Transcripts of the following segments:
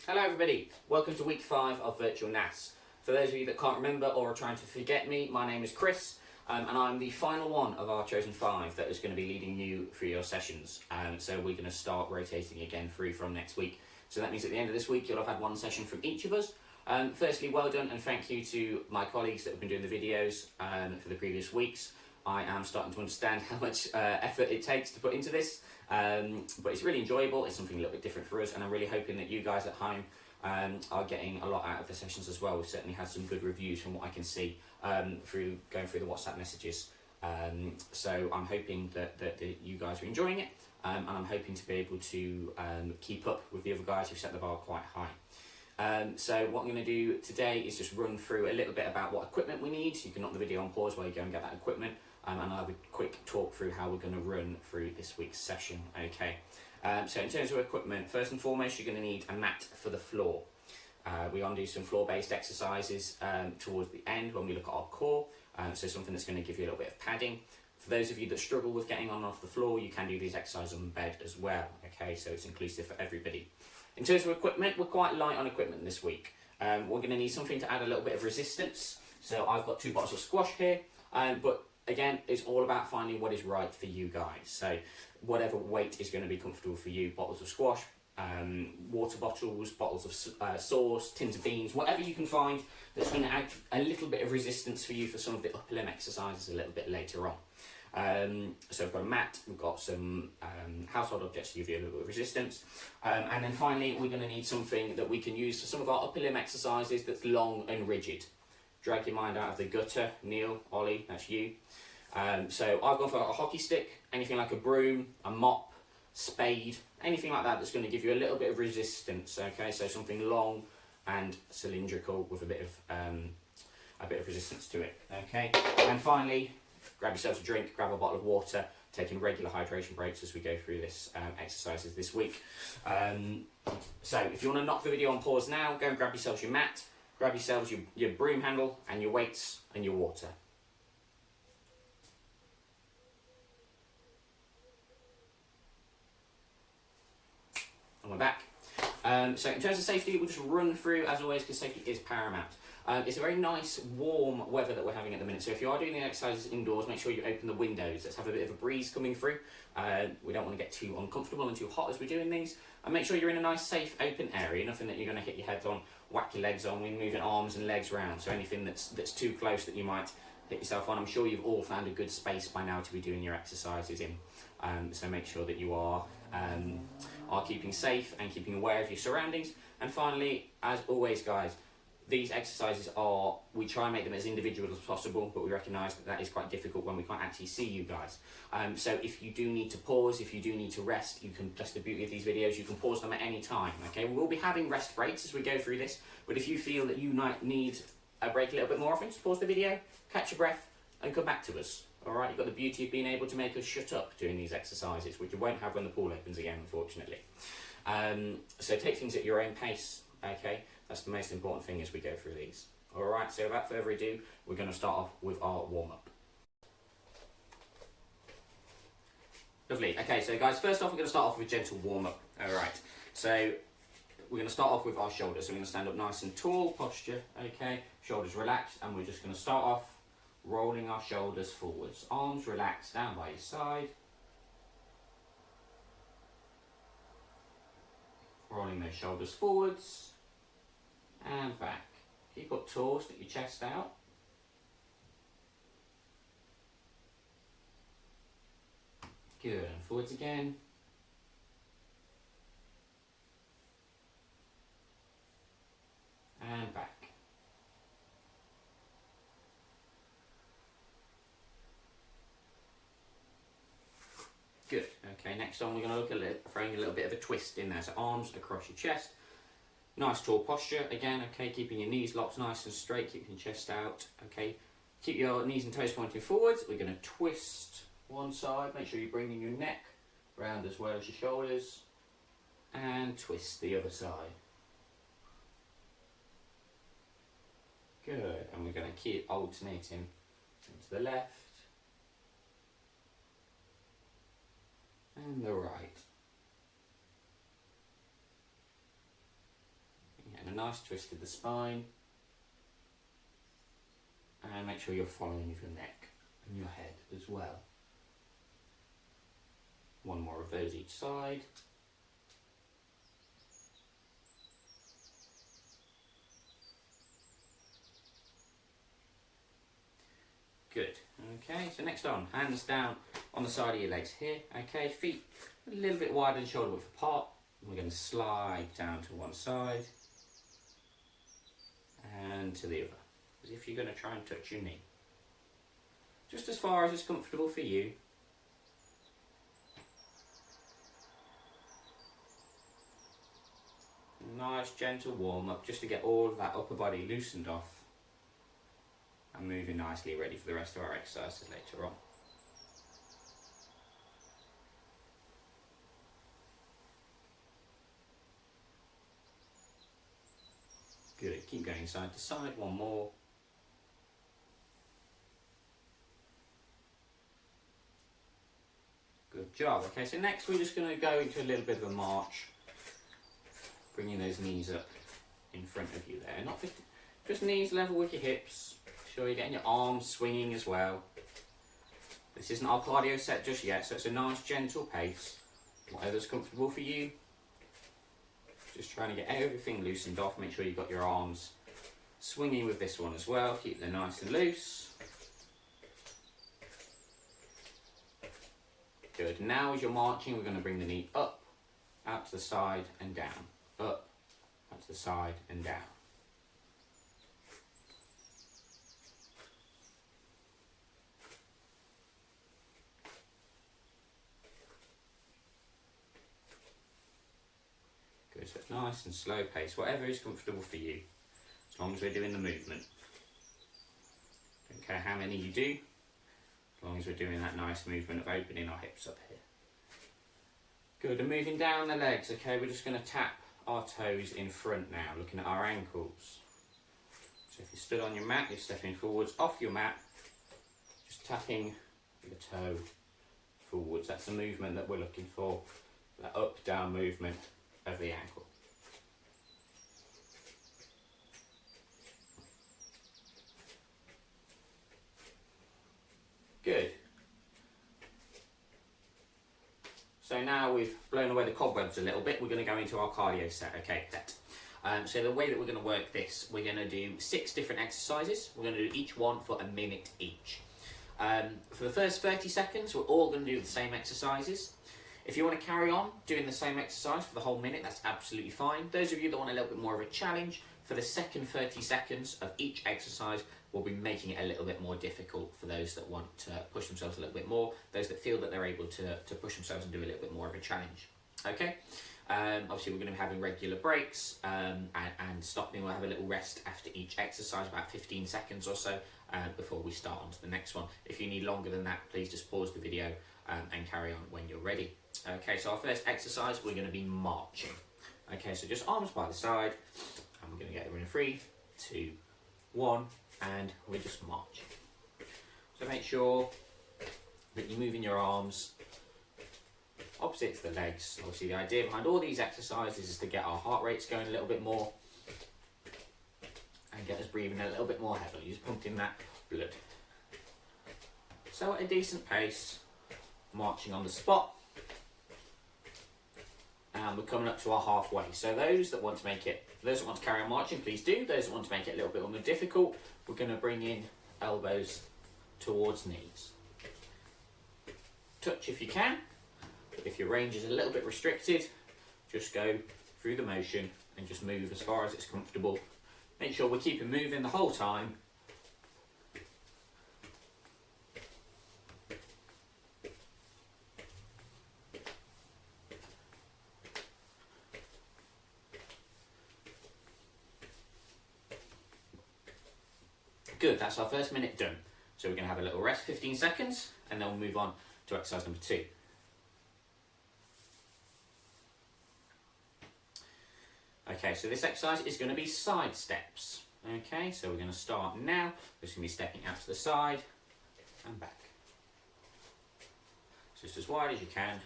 Hello everybody, welcome to week 5 of Virtual NASS. For those of you that can't remember or are trying to forget me, my name is Chris and I'm the final one of our chosen 5 that is going to be leading you through your sessions. So we're going to start rotating again through from next week. So that means at the end of this week you'll have had one session from each of us. Firstly, well done and thank you to my colleagues that have been doing the videos for the previous weeks. I am starting to understand how much effort it takes to put into this, but it's really enjoyable. It's something a little bit different for us, and I'm really hoping that you guys at home are getting a lot out of the sessions as well. We've certainly had some good reviews from what I can see through going through the WhatsApp messages. So I'm hoping that you guys are enjoying it, and I'm hoping to be able to keep up with the other guys who've set the bar quite high. So what I'm going to do today is just run through a little bit about what equipment we need. You can knock the video on pause while you go and get that equipment, and I'll have a quick talk through how we're going to run through this week's session. Okay. So in terms of equipment, first and foremost, you're going to need a mat for the floor. We're going to do some floor-based exercises towards the end when we look at our core, so something that's going to give you a little bit of padding. For those of you that struggle with getting on and off the floor, you can do these exercises on bed as well. Okay, so it's inclusive for everybody. In terms of equipment, we're quite light on equipment this week. We're going to need something to add a little bit of resistance. So I've got 2 bottles of squash here, but again, it's all about finding what is right for you guys. So whatever weight is going to be comfortable for you, bottles of squash, water bottles, bottles of sauce, tins of beans, whatever you can find that's going to add a little bit of resistance for you for some of the upper limb exercises a little bit later on. So we've got a mat, we've got some household objects to give you a little bit of resistance, and then finally we're going to need something that we can use for some of our upper limb exercises that's long and rigid. Drag your mind out of the gutter. Neil, Ollie, that's you. So I've gone for a hockey stick, anything like a broom, a mop, spade, anything like that that's going to give you a little bit of resistance. Okay, so something long and cylindrical with a bit of resistance to it. Okay, and finally, grab yourselves a drink, grab a bottle of water, taking regular hydration breaks as we go through this exercises this week. So if you want to knock the video on pause now, go and grab yourselves your mat, grab yourselves your broom handle and your weights and your water. And we're back. So in terms of safety, we'll just run through as always because safety is paramount. It's a very nice warm weather that we're having at the minute, so if you are doing the exercises indoors, make sure you open the windows. Let's have a bit of a breeze coming through. We don't want to get too uncomfortable and too hot as we're doing these, and make sure you're in a nice safe open area, nothing that you're going to hit your head on, whack your legs on. We're moving arms and legs around, so anything that's too close that you might hit yourself on. I'm sure you've all found a good space by now to be doing your exercises in, so make sure that you are keeping safe and keeping aware of your surroundings. And finally, as always guys, these exercises we try and make them as individual as possible, but we recognise that is quite difficult when we can't actually see you guys. So if you do need to pause, if you do need to rest, that's the beauty of these videos, you can pause them at any time. Okay, we'll be having rest breaks as we go through this, but if you feel that you might need a break a little bit more often, just pause the video, catch your breath, and come back to us. Alright, you've got the beauty of being able to make us shut up doing these exercises, which you won't have when the pool opens again, unfortunately. So take things at your own pace, okay? That's the most important thing as we go through these. Alright, so without further ado, we're going to start off with our warm-up. Lovely. Okay, so guys, first off, we're going to start off with gentle warm-up. Alright, so we're going to start off with our shoulders. So we're going to stand up nice and tall, posture, okay? Shoulders relaxed, and we're just going to start off rolling our shoulders forwards. Arms relaxed down by your side. Rolling those shoulders forwards and back. Keep up tall, stick your chest out. Good, and forwards again. And back. Good, okay, next on we're going to look at throwing a little bit of a twist in there. So arms across your chest. Nice tall posture, again, okay, keeping your knees locked nice and straight, keeping your chest out, okay. Keep your knees and toes pointing forwards. We're going to twist one side, make sure you're bringing your neck round as well as your shoulders, and twist the other side. Good, and we're going to keep alternating to the left and the right. nice twist of the spine. And make sure you're following with your neck and your head as well. One more of those each side. Good. Okay, so next on, hands down on the side of your legs here. Okay, feet a little bit wider than shoulder width apart. We're going to slide down to one side and to the other, as if you're going to try and touch your knee. Just as far as it's comfortable for you. Nice gentle warm up just to get all of that upper body loosened off and moving nicely, ready for the rest of our exercises later on. Good, keep going side to side, one more. Good job. Okay, so next we're just going to go into a little bit of a march, bringing those knees up in front of you there. Not 50, just knees level with your hips. Sure you're getting your arms swinging as well. This isn't our cardio set just yet, so it's a nice gentle pace. Whatever's comfortable for you. Just trying to get everything loosened off. Make sure you've got your arms swinging with this one as well. Keep them nice and loose. Good. Now as you're marching, we're going to bring the knee up, out to the side and down. Up, out to the side and down. Good, so it's nice and slow pace, whatever is comfortable for you, as long as we're doing the movement. Don't care how many you do, as long as we're doing that nice movement of opening our hips up here. Good, and moving down the legs, okay, we're just going to tap our toes in front now, looking at our ankles. So if you're stood on your mat, you're stepping forwards off your mat, just tapping the toe forwards. That's the movement that we're looking for, that up-down movement of the ankle. Good. So now we've blown away the cobwebs a little bit, we're going to go into our cardio set. Okay, so the way that we're going to work this, we're going to do 6 different exercises. We're going to do each one for a minute each. For the first 30 seconds, we're all going to do the same exercises. If you want to carry on doing the same exercise for the whole minute, that's absolutely fine. Those of you that want a little bit more of a challenge, for the second 30 seconds of each exercise, we'll be making it a little bit more difficult for those that want to push themselves a little bit more, those that feel that they're able to push themselves and do a little bit more of a challenge. Okay? Obviously, we're going to be having regular breaks and stopping. We'll have a little rest after each exercise, about 15 seconds or so, before we start on to the next one. If you need longer than that, please just pause the video and carry on when you're ready. Okay, so our first exercise, we're going to be marching. Okay, so just arms by the side, and we're going to get in a 3, 2, 1, and we're just marching. So make sure that you're moving your arms opposite to the legs. Obviously, the idea behind all these exercises is to get our heart rates going a little bit more and get us breathing a little bit more heavily, just pumping that blood. So at a decent pace, marching on the spot. And we're coming up to our halfway. So those that want to carry on marching, please do. Those that want to make it a little bit more difficult, we're going to bring in elbows towards knees. Touch if you can. If your range is a little bit restricted, just go through the motion and just move as far as it's comfortable. Make sure we're keeping moving the whole time. Good, that's our first minute done. So we're going to have a little rest, 15 seconds, and then we'll move on to exercise number 2. Okay, so this exercise is going to be side steps. Okay, so we're going to start now. We're just going to be stepping out to the side and back. Just as wide as you can,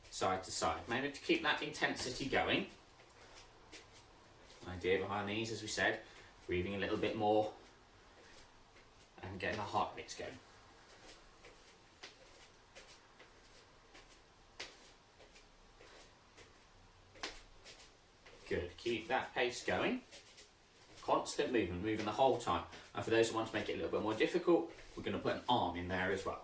side to side. Maybe to keep that intensity going, idea behind these, as we said, breathing a little bit more and getting the heart rates going. Good, keep that pace going. Constant movement, moving the whole time. And for those who want to make it a little bit more difficult, we're going to put an arm in there as well.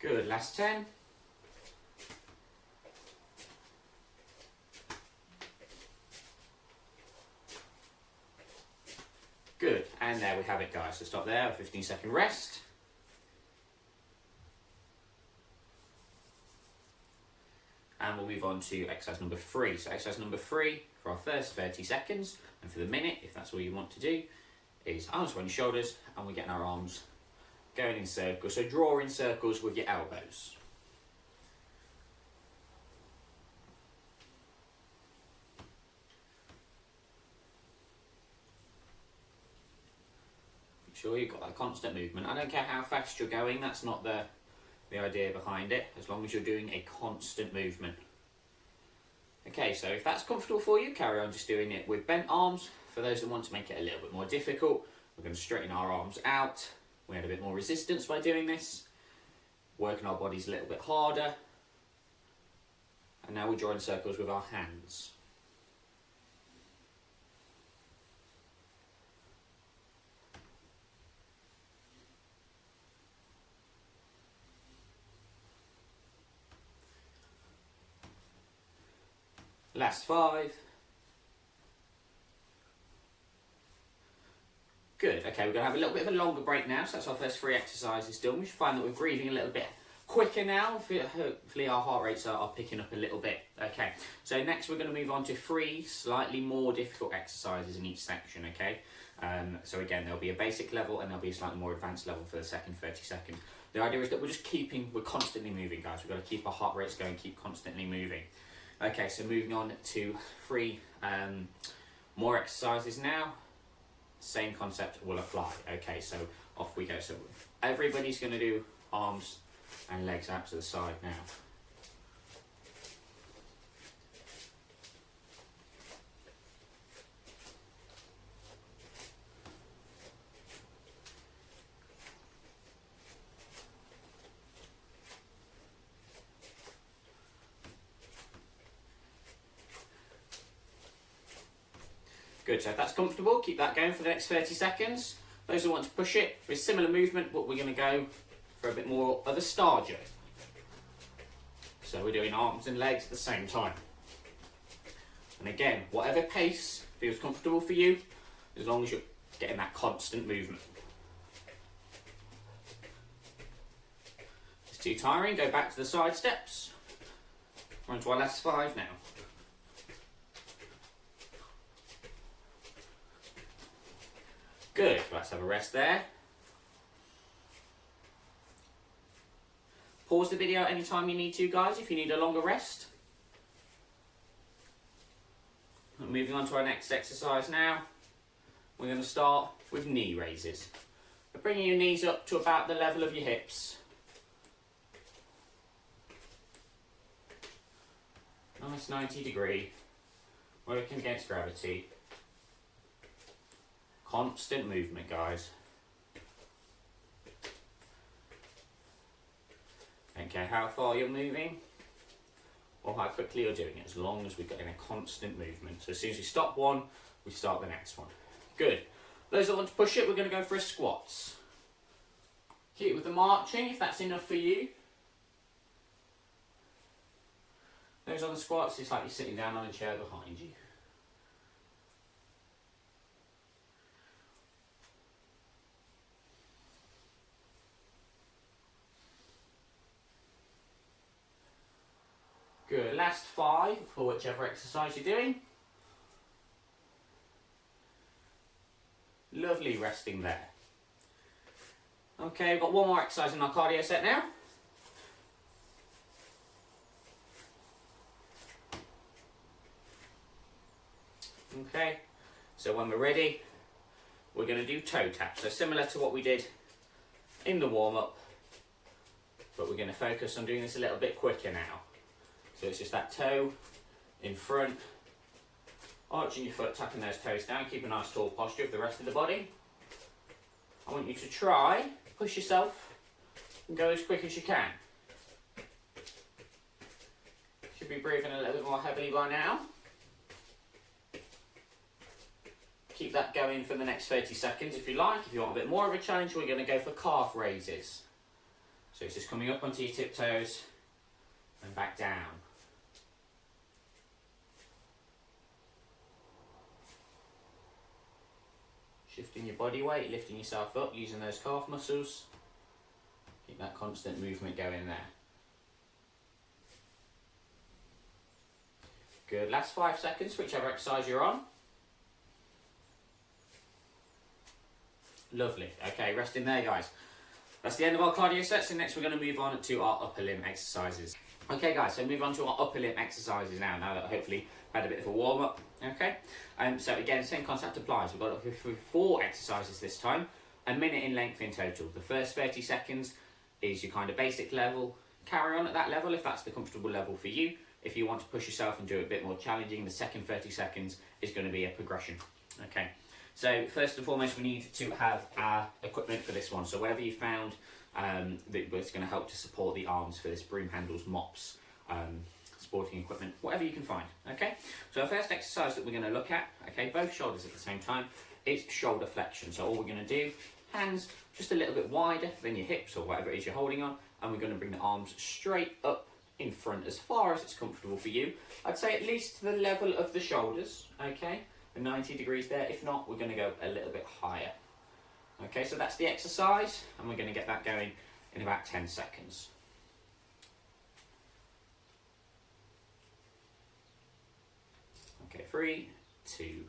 Good, last 10. Good, and there we have it, guys. So stop there, a 15-second rest. And we'll move on to exercise number 3. So exercise number 3 for our first 30 seconds, and for the minute, if that's all you want to do, is arms around your shoulders, and we're getting our arms going in circles. So draw in circles with your elbows. Sure you've got that constant movement. I don't care how fast you're going, that's not the idea behind it, as long as you're doing a constant movement. Okay, so if that's comfortable for you, carry on just doing it with bent arms. For those that want to make it a little bit more difficult, we're going to straighten our arms out. We add a bit more resistance by doing this, working our bodies a little bit harder. And now we draw in circles with our hands. Last 5. Good, okay, we're going to have a little bit of a longer break now, so that's our first 3 exercises done. We should find that we're breathing a little bit quicker now. Hopefully our heart rates are picking up a little bit. Okay, so next we're going to move on to 3 slightly more difficult exercises in each section, okay? So again, there'll be a basic level and there'll be a slightly more advanced level for the second 30 seconds. The idea is that we're constantly moving, guys. We've got to keep our heart rates going, keep constantly moving. Okay, so moving on to 3 more exercises now. Same concept will apply. Okay, so off we go. So everybody's going to do arms and legs out to the side now. Good, so if that's comfortable, keep that going for the next 30 seconds. Those who want to push it with similar movement, but we're going to go for a bit more of a star jump. So we're doing arms and legs at the same time. And again, whatever pace feels comfortable for you, as long as you're getting that constant movement. If it's too tiring, go back to the side steps. We're on to our last 5 now. Good, let's have a rest there. Pause the video anytime you need to, guys, if you need a longer rest. And moving on to our next exercise now. We're going to start with knee raises. We're bringing your knees up to about the level of your hips. Nice 90-degree, working against gravity. Constant movement, guys. Don't care how far you're moving or how quickly you're doing it, as long as we're getting a constant movement. So as soon as we stop one, we start the next one. Good. Those that want to push it, we're going to go for a squats. Keep it with the marching, if that's enough for you. Those on the squats, it's like you're sitting down on a chair behind you. Good, last 5 for whichever exercise you're doing. Lovely resting there. Okay, we've got one more exercise in our cardio set now. Okay, so when we're ready, we're going to do toe taps. So similar to what we did in the warm-up, but we're going to focus on doing this a little bit quicker now. So it's just that toe in front, arching your foot, tapping those toes down, keep a nice tall posture of the rest of the body. I want you to try, push yourself, and go as quick as you can. Should be breathing a little bit more heavily by now. Keep that going for the next 30 seconds if you like. If you want a bit more of a challenge, we're going to go for calf raises. So it's just coming up onto your tiptoes and back down. Shifting your body weight, lifting yourself up, using those calf muscles. Keep that constant movement going there. Good, last 5 seconds, whichever exercise you're on. Lovely, okay, resting there guys. That's the end of our cardio sets, and next we're going to move on to our upper limb exercises. Okay guys, so move on to our upper limb exercises now that hopefully had a bit of a warm up. Okay, so again, same concept applies. We've got 4 exercises this time, a minute in length in total. The first 30 seconds is your kind of basic level. Carry on at that level if that's the comfortable level for you. If you want to push yourself and do it a bit more challenging, the second 30 seconds is going to be a progression. Okay, so first and foremost, we need to have our equipment for this one. So whatever you found that was going to help to support the arms for this, broom handles, mops, sporting equipment, whatever you can find. Okay, so our first exercise that we're going to look at, okay, both shoulders at the same time, is shoulder flexion. So all we're going to do, hands just a little bit wider than your hips or whatever it is you're holding on, and we're going to bring the arms straight up in front as far as it's comfortable for you. I'd say at least to the level of the shoulders, okay, and 90 degrees there. If not, we're going to go a little bit higher. Okay, so that's the exercise, and we're going to get that going in about 10 seconds. Okay, 3, 2,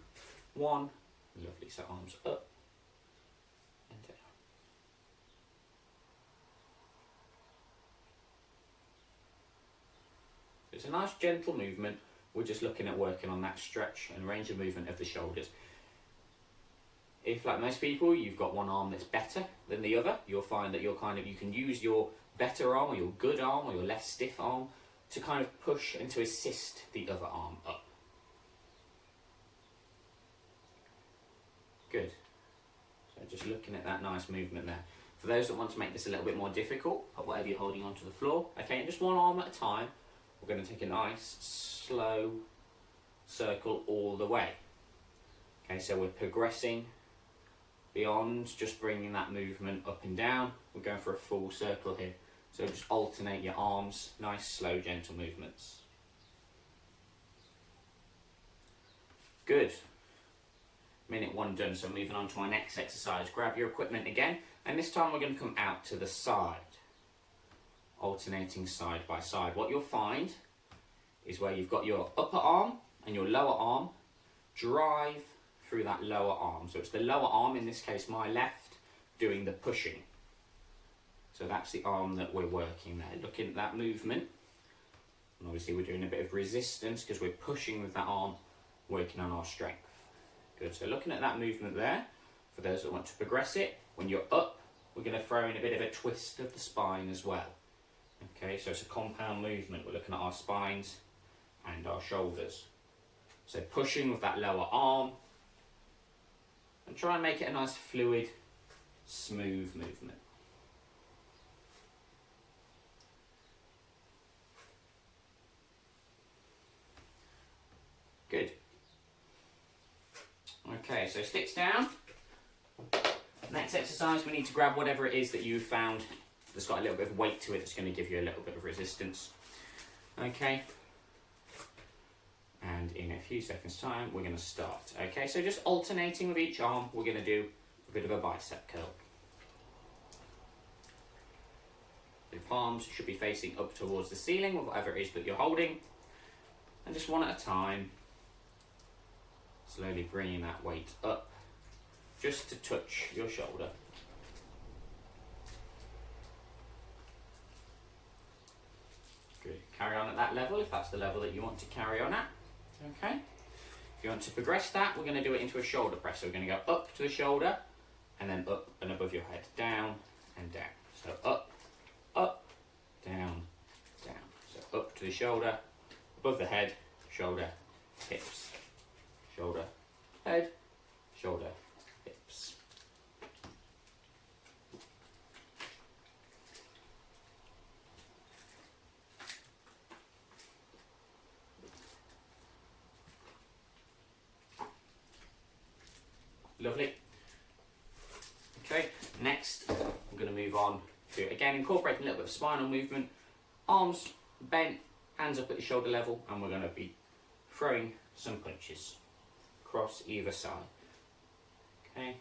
1. Lovely, so arms up and down. It's a nice gentle movement. We're just looking at working on that stretch and range of movement of the shoulders. If, like most people, you've got one arm that's better than the other, you'll find that you can use your better arm or your good arm or your less stiff arm to kind of push and to assist the other arm up. Good. So just looking at that nice movement there. For those that want to make this a little bit more difficult, put whatever you're holding onto the floor. Okay, and just one arm at a time. We're going to take a nice, slow circle all the way. Okay, so we're progressing beyond just bringing that movement up and down. We're going for a full circle here. So just alternate your arms, nice, slow, gentle movements. Good. Minute 1 done, so moving on to our next exercise. Grab your equipment again, and this time we're going to come out to the side. Alternating side by side. What you'll find is where you've got your upper arm and your lower arm, drive through that lower arm. So it's the lower arm, in this case my left, doing the pushing. So that's the arm that we're working there. Looking at that movement, and obviously we're doing a bit of resistance because we're pushing with that arm, working on our strength. Good, so looking at that movement there, for those that want to progress it, when you're up, we're going to throw in a bit of a twist of the spine as well. Okay, so it's a compound movement. We're looking at our spines and our shoulders. So pushing with that lower arm, and try and make it a nice fluid, smooth movement. Good. Okay, so sticks down. Next exercise, we need to grab whatever it is that you've found that's got a little bit of weight to it that's going to give you a little bit of resistance. Okay. And in a few seconds time, we're going to start. Okay, so just alternating with each arm, we're going to do a bit of a bicep curl. The palms should be facing up towards the ceiling with whatever it is that you're holding. And just one at a time, slowly bringing that weight up just to touch your shoulder. Good. Carry on at that level if that's the level that you want to carry on at. Okay. If you want to progress that, we're going to do it into a shoulder press. So we're going to go up to the shoulder, and then up and above your head, down and down. So up, up, down, down. So up to the shoulder, above the head, shoulder, hips, shoulder, head, shoulder, hips. Lovely. Okay, next I'm going to move on to, again, incorporating a little bit of spinal movement. Arms bent, hands up at the shoulder level, and we're going to be throwing some punches across either side. Okay.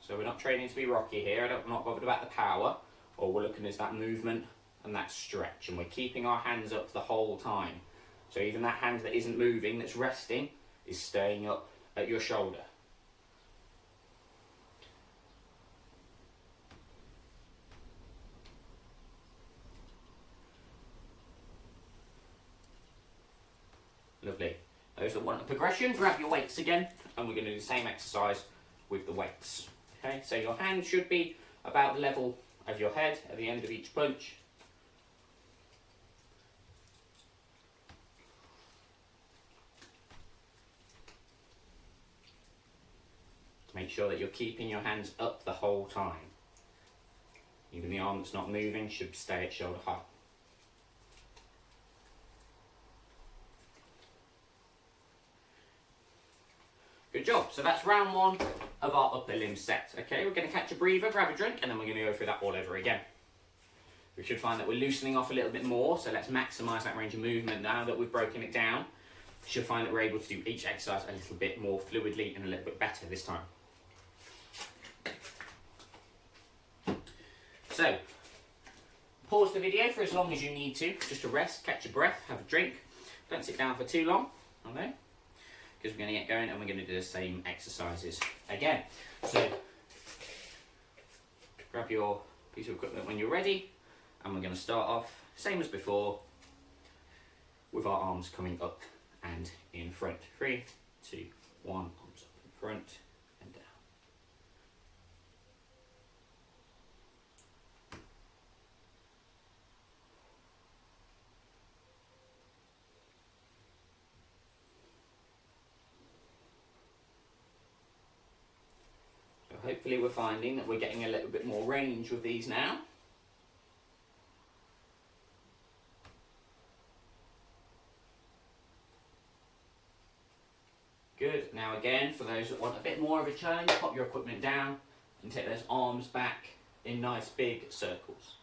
So we're not training to be Rocky here. I'm not bothered about the power. All we're looking is that movement and that stretch, and we're keeping our hands up the whole time. So even that hand that isn't moving, that's resting, is staying up at your shoulder. Lovely. Those that want a progression, grab your weights again, and we're going to do the same exercise with the weights. Okay, so your hand should be about the level of your head at the end of each punch. Make sure that you're keeping your hands up the whole time. Even the arm that's not moving should stay at shoulder height. Good job. So that's round one of our upper limb set. Okay, we're going to catch a breather, grab a drink, and then we're going to go through that all over again. We should find that we're loosening off a little bit more, so let's maximise that range of movement now that we've broken it down. You should find that we're able to do each exercise a little bit more fluidly and a little bit better this time. So, pause the video for as long as you need to, just to rest, catch your breath, have a drink. Don't sit down for too long, okay? Because we're going to get going and we're going to do the same exercises again. So, grab your piece of equipment when you're ready, and we're going to start off, same as before, with our arms coming up and in front. 3, 2, 1, arms up in front and down. Hopefully we're finding that we're getting a little bit more range with these now. Good. Now again, for those that want a bit more of a challenge, pop your equipment down and take those arms back in nice big circles.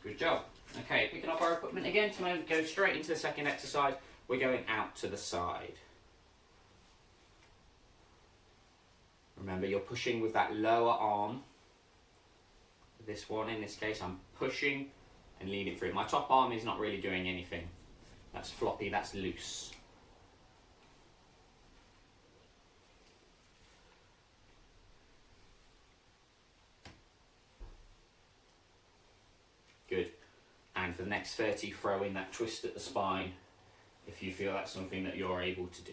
Good job. Okay, picking up our equipment again to go straight into the second exercise. We're going out to the side. Remember, you're pushing with that lower arm. This one, in this case, I'm pushing and leading through. My top arm is not really doing anything. That's floppy, that's loose. Good. And for the next 30, throw in that twist at the spine if you feel that's something that you're able to do.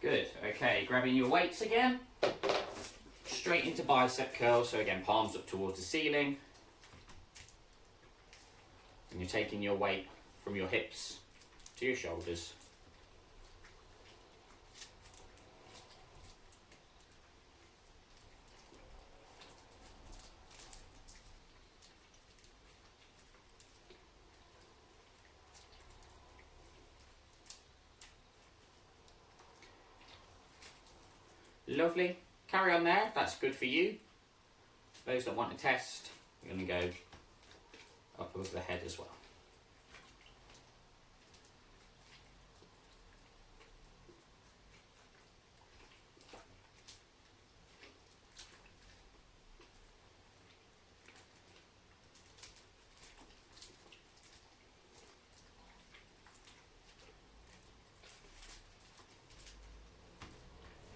Good, okay, grabbing your weights again, straight into bicep curls, so again, palms up towards the ceiling, and you're taking your weight from your hips to your shoulders. Lovely. Carry on there, if that's good for you. Those that want to test, you're going to go up above the head as well.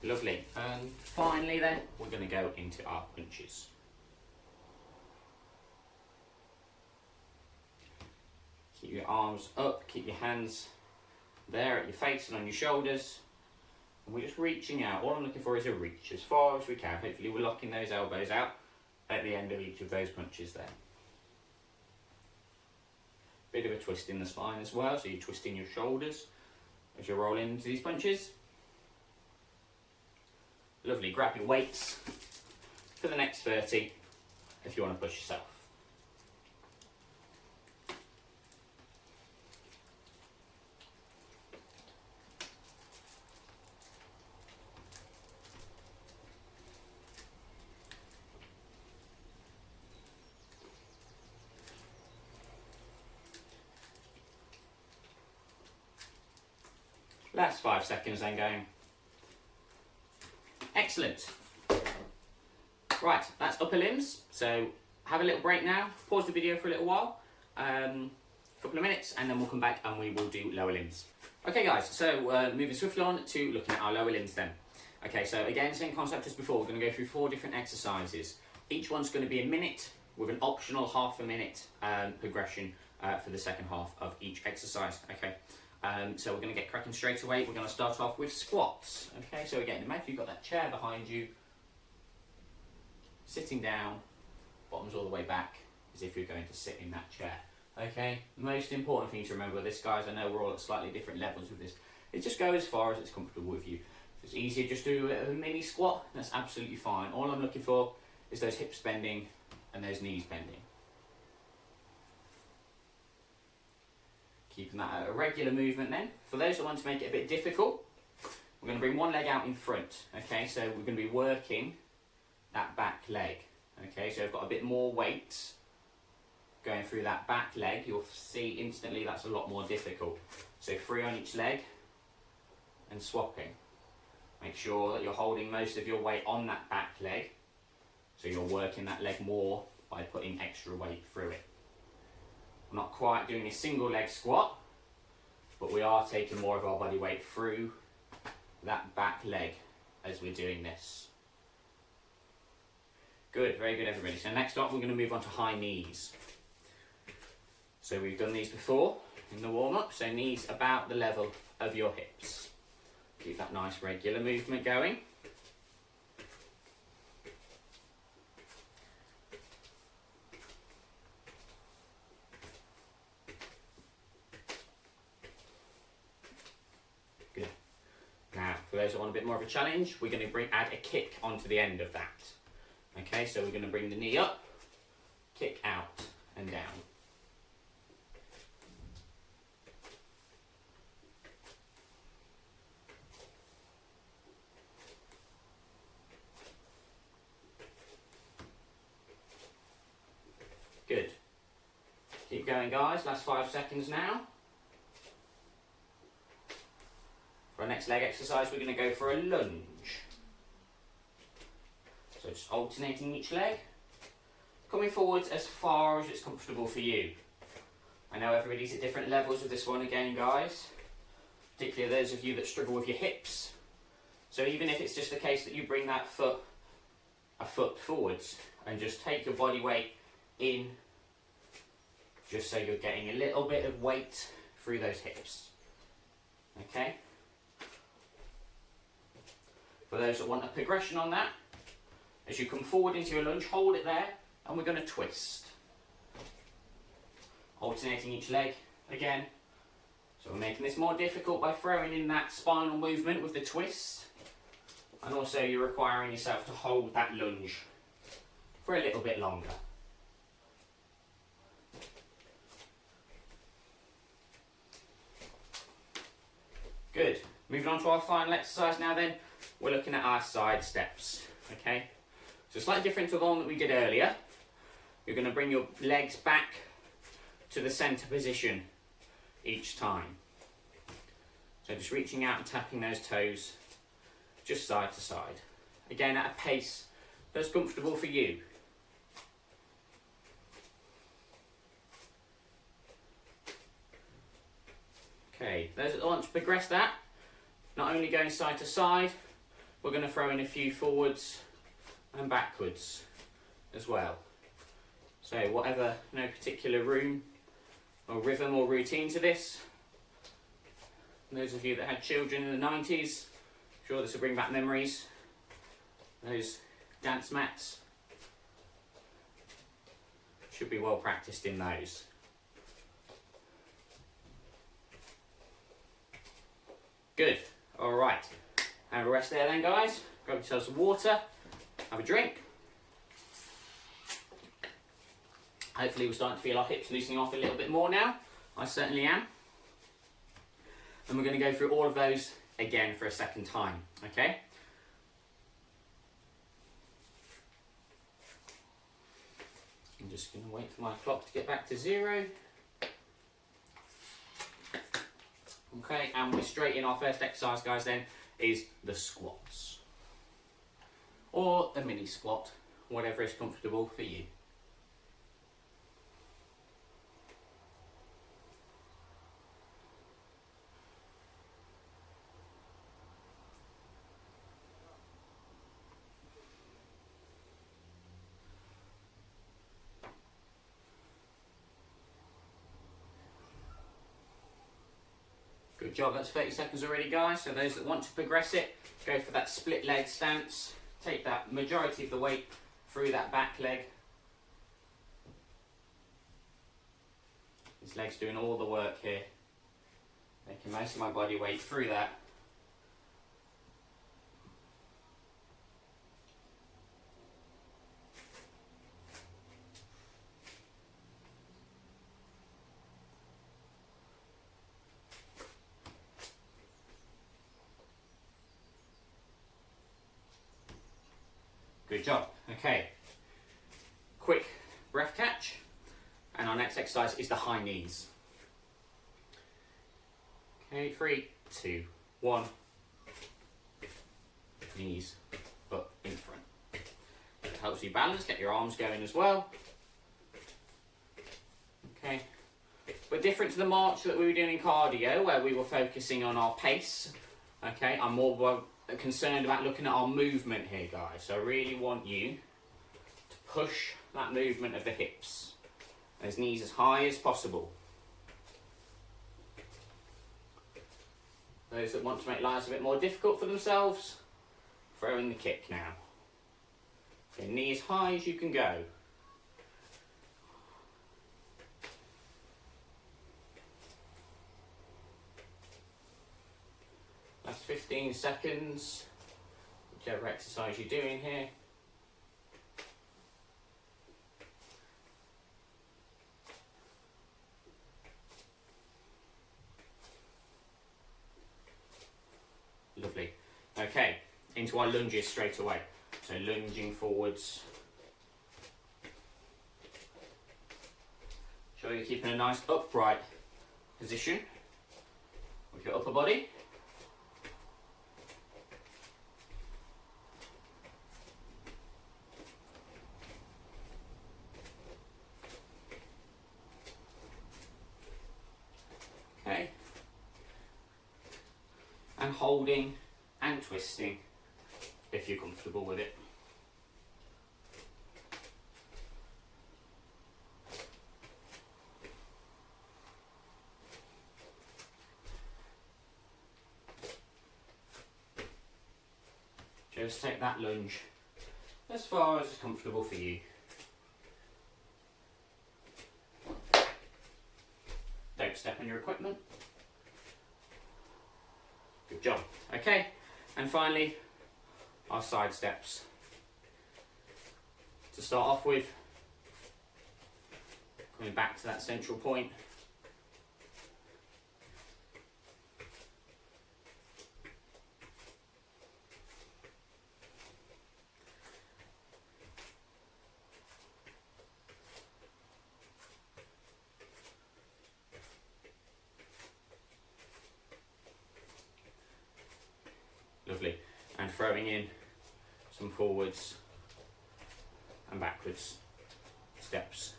Lovely. And finally then, we're going to go into our punches. Keep your arms up, keep your hands there at your face and on your shoulders. And we're just reaching out. All I'm looking for is a reach as far as we can. Hopefully we're locking those elbows out at the end of each of those punches there. Bit of a twist in the spine as well, so you're twisting your shoulders as you roll into these punches. Lovely, grab your weights for the next 30 if you want to push yourself. Last 5 seconds then going. Excellent. Right, that's upper limbs. So have a little break now. Pause the video for a little while, couple of minutes, and then we'll come back and we will do lower limbs. Okay guys, so moving swiftly on to looking at our lower limbs then. Okay, so again, same concept as before. We're going to go through 4 different exercises. Each one's going to be a minute with an optional half a minute progression for the second half of each exercise. Okay. So we're going to get cracking straight away. We're going to start off with squats. Okay, so again, imagine you've got that chair behind you, sitting down, bottoms all the way back, as if you're going to sit in that chair. Okay, most important thing to remember with this, guys, I know we're all at slightly different levels with this, is just go as far as it's comfortable with you. If it's easier just to do a mini squat, that's absolutely fine. All I'm looking for is those hips bending and those knees bending. Keeping that at a regular movement then. For those that want to make it a bit difficult, we're going to bring one leg out in front. Okay, so we're going to be working that back leg. Okay, so I've got a bit more weight going through that back leg. You'll see instantly that's a lot more difficult. So 3 on each leg and swapping. Make sure that you're holding most of your weight on that back leg. So you're working that leg more by putting extra weight through it. We're not quite doing a single leg squat, but we are taking more of our body weight through that back leg as we're doing this. Good, very good everybody. So next up we're going to move on to high knees. So we've done these before in the warm-up, so knees about the level of your hips. Keep that nice regular movement going. For those that want a bit more of a challenge, we're going to add a kick onto the end of that. Okay, so we're going to bring the knee up, kick out and down. Good. Keep going, guys. Last 5 seconds now. For our next leg exercise, we're going to go for a lunge. So just alternating each leg, coming forwards as far as it's comfortable for you. I know everybody's at different levels with this one again, guys, particularly those of you that struggle with your hips. So even if it's just the case that you bring that foot a foot forwards and just take your body weight in, just so you're getting a little bit of weight through those hips. Okay? For those that want a progression on that, as you come forward into your lunge, hold it there, and we're going to twist. Alternating each leg again. So we're making this more difficult by throwing in that spinal movement with the twist. And also you're requiring yourself to hold that lunge for a little bit longer. Good. Moving on to our final exercise now then, we're looking at our side steps, okay? So slightly different to the one that we did earlier. You're going to bring your legs back to the centre position each time. So just reaching out and tapping those toes just side to side. Again, at a pace that's comfortable for you. Okay, those that want to progress that, not only going side to side, we're going to throw in a few forwards and backwards as well. So whatever, no particular room or rhythm or routine to this. Those of you that had children in the 90s, I'm sure this will bring back memories. Those dance mats. Should be well practiced in those. Good. All right. Have a rest there then, guys. Grab yourself some water. Have a drink. Hopefully we're starting to feel our hips loosening off a little bit more now. I certainly am. And we're going to go through all of those again for a second time, okay? I'm just going to wait for my clock to get back to 0. Okay, and we're straight in. Our first exercise, guys, then, is the squats. Or a mini squat, whatever is comfortable for you. Good job, that's 30 seconds already, guys. So those that want to progress it, go for that split leg stance. Take that majority of the weight through that back leg. This leg's doing all the work here. Making most of my body weight through that. Good job. Okay. Quick breath catch. And our next exercise is the high knees. Okay, 3, 2, 1. Knees up in front. It helps you balance, get your arms going as well. Okay. But different to the march that we were doing in cardio, where we were focusing on our pace. Okay, I'm more concerned about looking at our movement here, guys. So I really want you to push that movement of the hips. Those knees as high as possible. Those that want to make lives a bit more difficult for themselves, throw in the kick now. Okay, knee as high as you can go. Last 15 seconds, whichever exercise you're doing here. Lovely. Okay, into our lunges straight away. So lunging forwards. Sure you're keeping a nice upright position with your upper body. Okay. And holding and twisting if you're comfortable with it. Just take that lunge as far as is comfortable for you. Don't step on your equipment. Good job. Okay, and finally, our side steps. To start off with, coming back to that central point. Lovely. And throwing in some forwards and backwards steps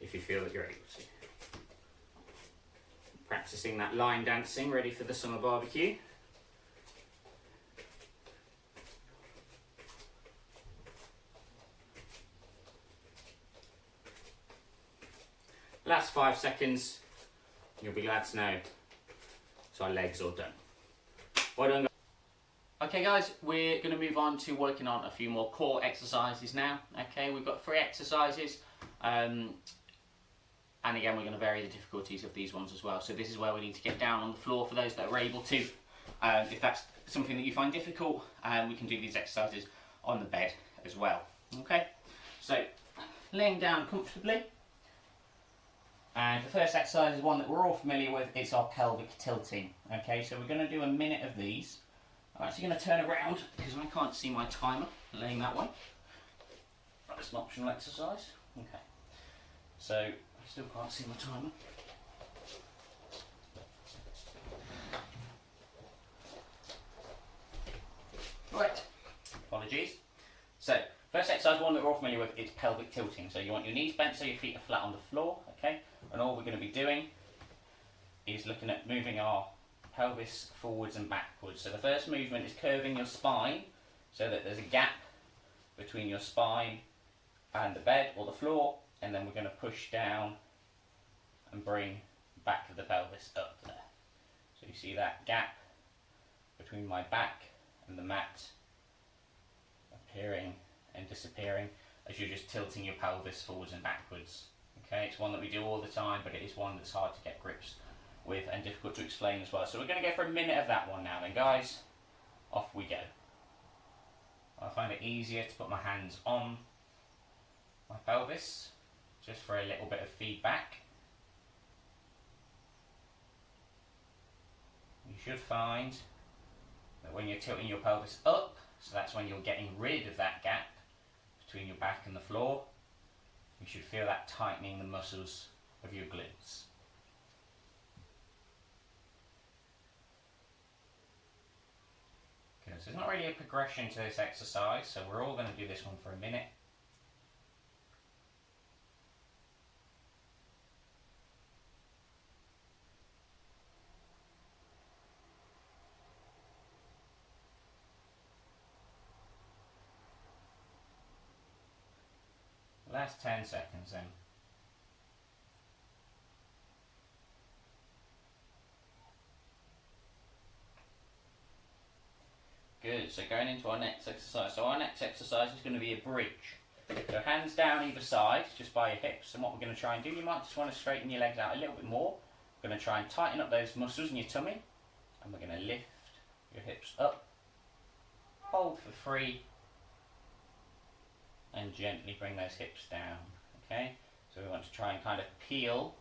if you feel that you're able to. Practicing that line dancing, ready for the summer barbecue. Last 5 seconds, you'll be glad to know, so our legs are done. Well done. Okay guys, we're going to move on to working on a few more core exercises now. Okay, we've got 3 exercises, and again we're going to vary the difficulties of these ones as well. So this is where we need to get down on the floor for those that are able to. If that's something that you find difficult, we can do these exercises on the bed as well. Okay, so laying down comfortably. And the first exercise is one that we're all familiar with. It's our pelvic tilting. Okay, so we're going to do a minute of these. I'm actually going to turn around because I can't see my timer laying that way. That's an optional exercise. Okay, so I still can't see my timer. Right, apologies. So, first exercise, one that we're all familiar with, is pelvic tilting. So you want your knees bent so your feet are flat on the floor, okay? And all we're going to be doing is looking at moving our pelvis forwards and backwards. So the first movement is curving your spine so that there's a gap between your spine and the bed or the floor, and then we're going to push down and bring back of the pelvis up there. So you see that gap between my back and the mat appearing and disappearing as you're just tilting your pelvis forwards and backwards. Okay, it's one that we do all the time, but it is one that's hard to get grips with and difficult to explain as well. So we're going to go for a minute of that one now then, guys. Off we go. I find it easier to put my hands on my pelvis just for a little bit of feedback. You should find that when you're tilting your pelvis up, so that's when you're getting rid of that gap between your back and the floor, you should feel that tightening the muscles of your glutes. Good, so there's not really a progression to this exercise, so we're all going to do this one for a minute. Last 10 seconds then. Good, so going into our next exercise. So our next exercise is going to be a bridge. So hands down either side, just by your hips. And what we're going to try and do, you might just want to straighten your legs out a little bit more. We're going to try and tighten up those muscles in your tummy. And we're going to lift your hips up. Hold for 3. And gently bring those hips down. Okay, so we want to try and kind of peel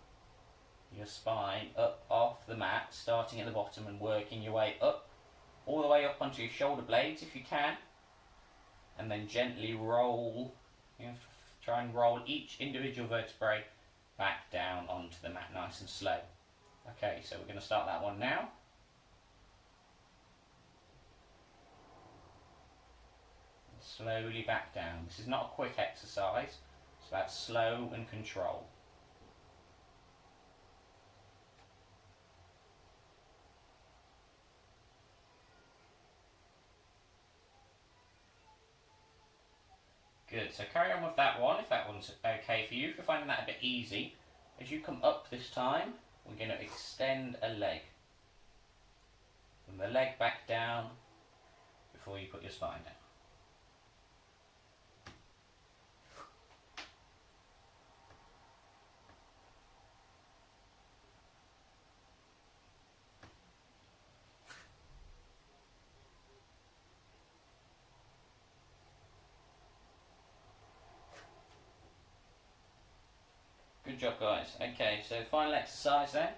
your spine up off the mat, starting at the bottom and working your way up, all the way up onto your shoulder blades if you can, and then gently roll, try and roll each individual vertebrae back down onto the mat nice and slow. Okay, so we're going to start that one now. Slowly back down. This is not a quick exercise, so that's slow and control. Good, so carry on with that one if that one's okay for you. If you're finding that a bit easy, as you come up this time, we're going to extend a leg. From the leg back down before you put your spine down. Good job, guys. Okay, so final exercise then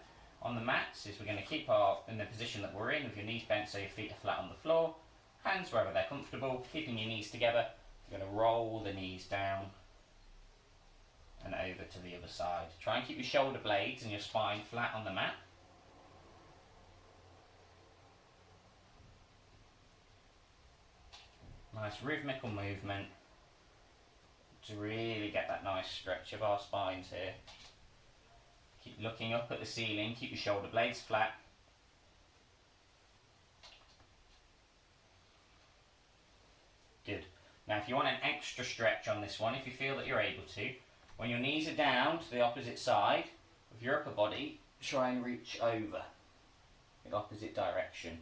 on the mats is we're going to keep in the position that we're in with your knees bent so your feet are flat on the floor, hands wherever they're comfortable, keeping your knees together. You're going to roll the knees down and over to the other side. Try and keep your shoulder blades and your spine flat on the mat. nice rhythmical movement to really get that nice stretch of our spines here. Keep looking up at the ceiling, keep your shoulder blades flat. Good. Now if you want an extra stretch on this one, if you feel that you're able to, when your knees are down to the opposite side of your upper body, try and reach over the opposite direction.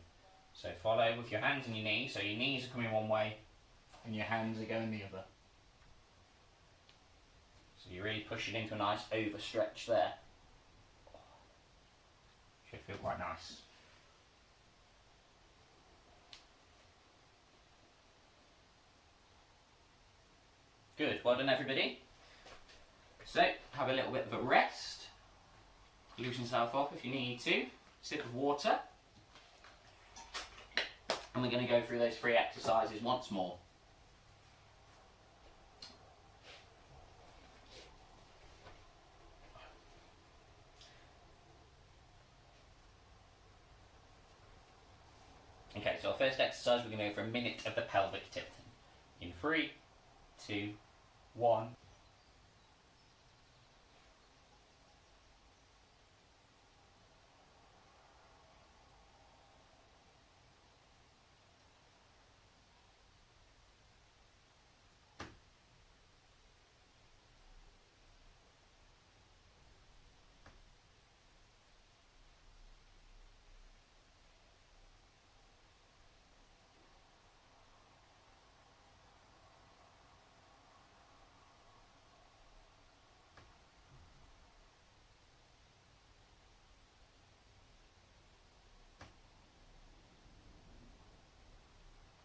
So follow with your hands and your knees, so your knees are coming one way and your hands are going the other. So you're really pushing into a nice overstretch there. Should feel quite nice. Good, well done everybody. So, have a little bit of a rest. Loosen yourself up if you need to. Sip of water. And we're going to go through those 3 exercises once more. Okay, so our first exercise, we're going to go for a minute of the pelvic tilting. In 3, 2, 1.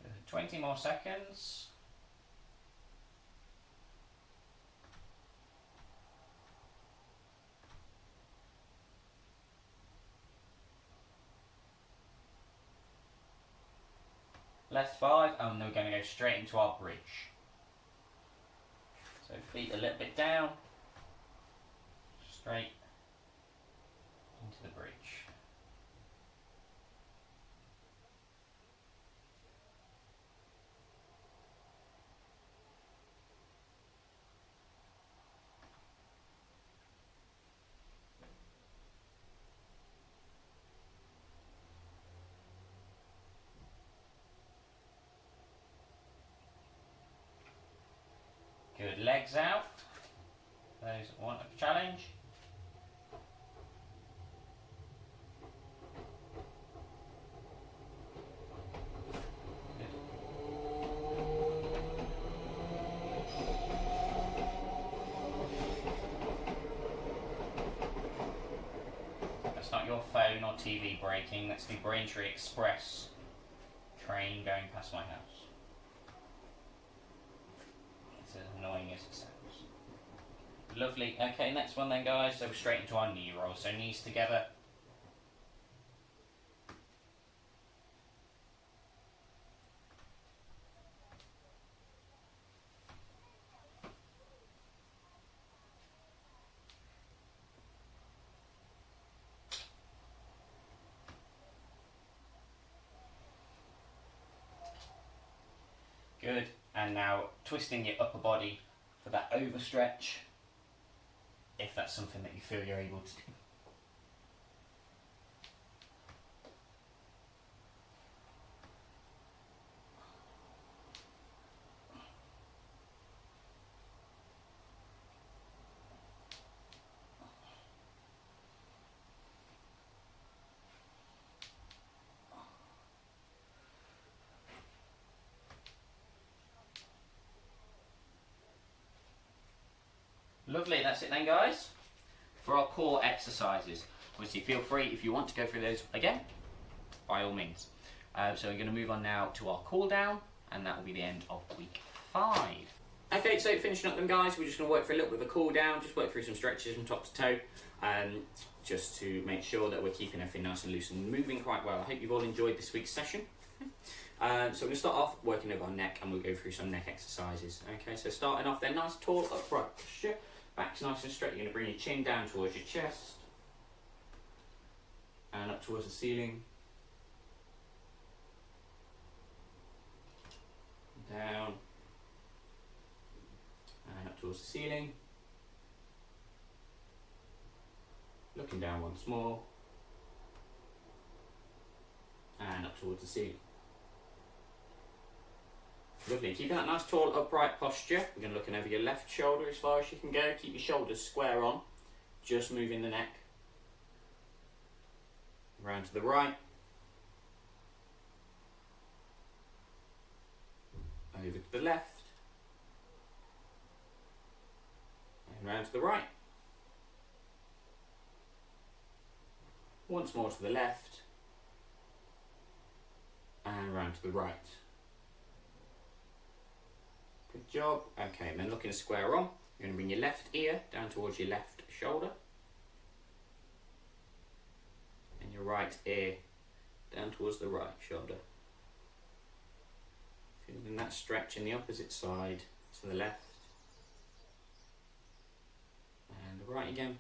Good. 20 more seconds. Last 5, and then we're going to go straight into our bridge. So feet a little bit down, straight into the bridge. Good, legs out. Those that want a challenge. Good. That's not your phone or TV breaking, that's the Braintree Express train going past my house. It's as annoying as it sounds. Lovely. Okay, next one then guys, so we're straight into our knee roll. So knees together. Good. And now twisting your upper body for that overstretch, if that's something that you feel you're able to do. Lovely, that's it then guys. For our core exercises, obviously feel free if you want to go through those again, by all means. So we're going to move on now to our cool down, and that will be the end of week 5. Okay, so finishing up then guys, we're just going to work for a little bit of a cool down, just work through some stretches from top to toe, just to make sure that we're keeping everything nice and loose and moving quite well. I hope you've all enjoyed this week's session. So we're going to start off working over our neck, and we'll go through some neck exercises. Okay, so starting off then, nice tall upright posture. Back's nice and straight. You're going to bring your chin down towards your chest and up towards the ceiling. down, and up towards the ceiling. Looking down once more, and up towards the ceiling. Lovely. Keeping that nice tall upright posture. We're going to look over your left shoulder as far as you can go. Keep your shoulders square on, just moving the neck. Round to the right. Over to the left. And round to the right. Once more to the left. And round to the right. Good job. Okay, and then looking square on, you're going to bring your left ear down towards your left shoulder. And your right ear down towards the right shoulder. Feeling that stretch in the opposite side to the left. And the right again.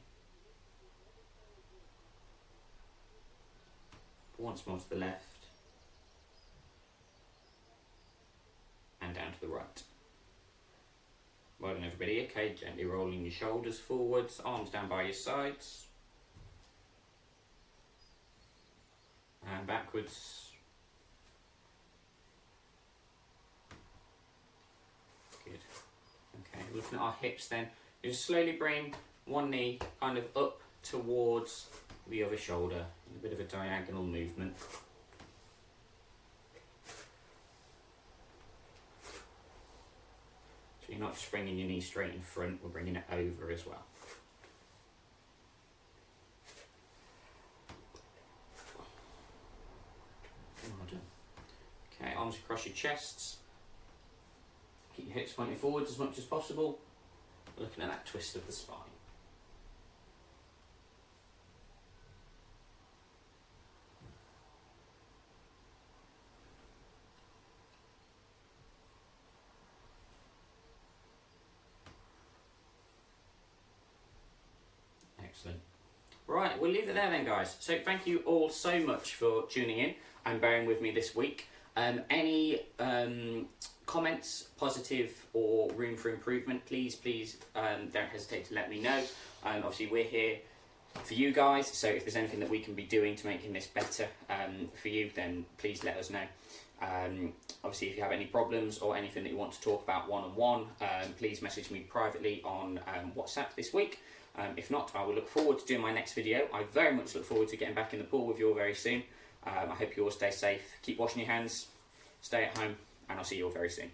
Once more to the left. And down to the right. Well done everybody. Okay, gently rolling your shoulders forwards, arms down by your sides. And backwards. Good. Okay, looking at our hips then, you just slowly bring one knee kind of up towards the other shoulder. A bit of a diagonal movement. So you're not just bringing your knee straight in front, we're bringing it over as well. Well done. Okay, arms across your chests. Keep your hips pointing forwards as much as possible. Looking at that twist of the spine. Excellent. Right, we'll leave it there then, guys. So thank you all so much for tuning in and bearing with me this week. Any comments, positive or room for improvement, please don't hesitate to let me know. Obviously we're here for you guys, so if there's anything that we can be doing to making this better for you, then please let us know. Obviously if you have any problems or anything that you want to talk about one-on-one, please message me privately on WhatsApp this week. If not, I will look forward to doing my next video. I very much look forward to getting back in the pool with you all very soon. I hope you all stay safe, keep washing your hands, stay at home, and I'll see you all very soon.